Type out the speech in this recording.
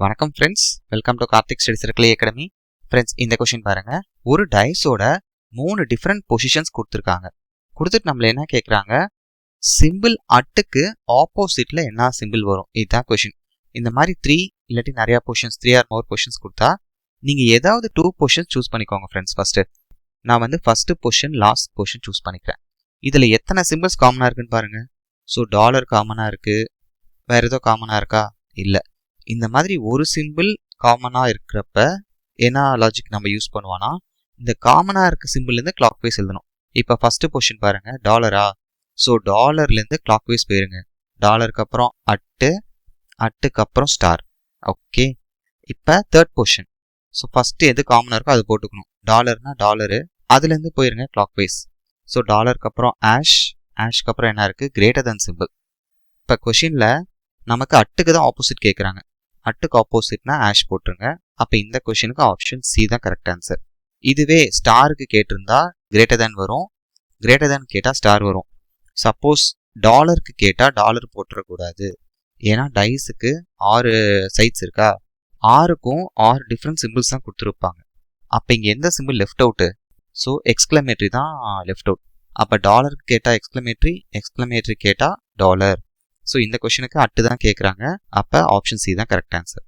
வணக்கம் friends, welcome to Karthik study circle academy. Friends, இந்த question பாருங்க. ஒரு டைஸோட 3 டிஃப்ரெண்ட் பொசிஷன்ஸ் கொடுத்துருக்காங்க. கொடுத்துட்டு நம்மள என்ன கேட்குறாங்க, சிம்பிள் அட்டுக்கு ஆப்போசிட்ல என்ன சிம்பிள் வரும், இதுதான் கொஸ்டின். இந்த மாதிரி 3 இல்லாட்டி நிறைய பொசிஷன்ஸ் 3 ஆர் மோர் பொசிஷன்ஸ் கொடுத்தா நீங்க ஏதாவது 2 பொசிஷன்ஸ் சூஸ் பண்ணிக்கோங்க. ஃப்ரெண்ட்ஸ், நான் first position last position choose பண்ணிக்கிறேன். இதுல எத்தனை சிம்பிள்ஸ் காமனா இருக்குன்னு பாருங்க. ஸோ டாலர் காமனா இருக்கு, வேற ஏதோ காமனா இருக்கா? இல்லை. இந்த மாதிரி ஒரு சிம்பிள் காமனாக இருக்கிறப்ப என்ன லாஜிக் நம்ம யூஸ் பண்ணுவோம்னா, இந்த காமனாக இருக்க சிம்பிள்லேருந்து கிளாக் வைஸ் எழுதணும். இப்போ ஃபர்ஸ்ட் பொசிஷன் பாருங்க, டாலரா. ஸோ டாலர்லேருந்து கிளாக் வைஸ் போயிருங்க. டாலருக்கு அப்புறம் அட்டுக்கு அப்புறம் ஸ்டார். ஓகே. இப்போ தேர்ட் பொசிஷன். ஸோ ஃபர்ஸ்ட் எது காமனாக இருக்கோ அது போட்டுக்கணும். டாலர்னா டாலரு, அதுலேருந்து போயிருங்க கிளாக் வைஸ். ஸோ டாலருக்கு அப்புறம் ஆஷ்க்கு அப்புறம் என்ன இருக்குது, கிரேட்டர் தென் சிம்பிள். இப்போ கொஷினில் நமக்கு அட்டுக்கு தான் ஆப்போசிட் கேட்குறாங்க. அட்டுக்கு ஆப்போசிட்னா ஆஷ் போட்டுருங்க. அப்போ இந்த கொஸ்டினுக்கு ஆப்ஷன் சி தான் கரெக்ட் ஆன்சர். இதுவே ஸ்டாருக்கு கேட்டிருந்தா கிரேட்டர் தேன் வரும், கிரேட்டர் தேன் கேட்டால் ஸ்டார் வரும். சப்போஸ் டாலருக்கு கேட்டால் டாலர் போட்டுறக்கூடாது, ஏன்னா டைஸுக்கு 6 சைட்ஸ் இருக்கா, 6க்கும் 6 டிஃப்ரெண்ட் சிம்பிள்ஸ் தான் கொடுத்துருப்பாங்க. அப்போ இங்கே எந்த simple left out? So exclamatory தான் லெஃப்ட் அவுட். அப்போ டாலருக்கு கேட்டால் எக்ஸ்கிளமேட்ரி கேட்டால் டாலர். ஸோ இந்த கொஸ்டினுக்கு அட்டு தான் கேட்குறாங்க. அப்போ ஆப்ஷன் சி தான் கரெக்ட் ஆன்சர்.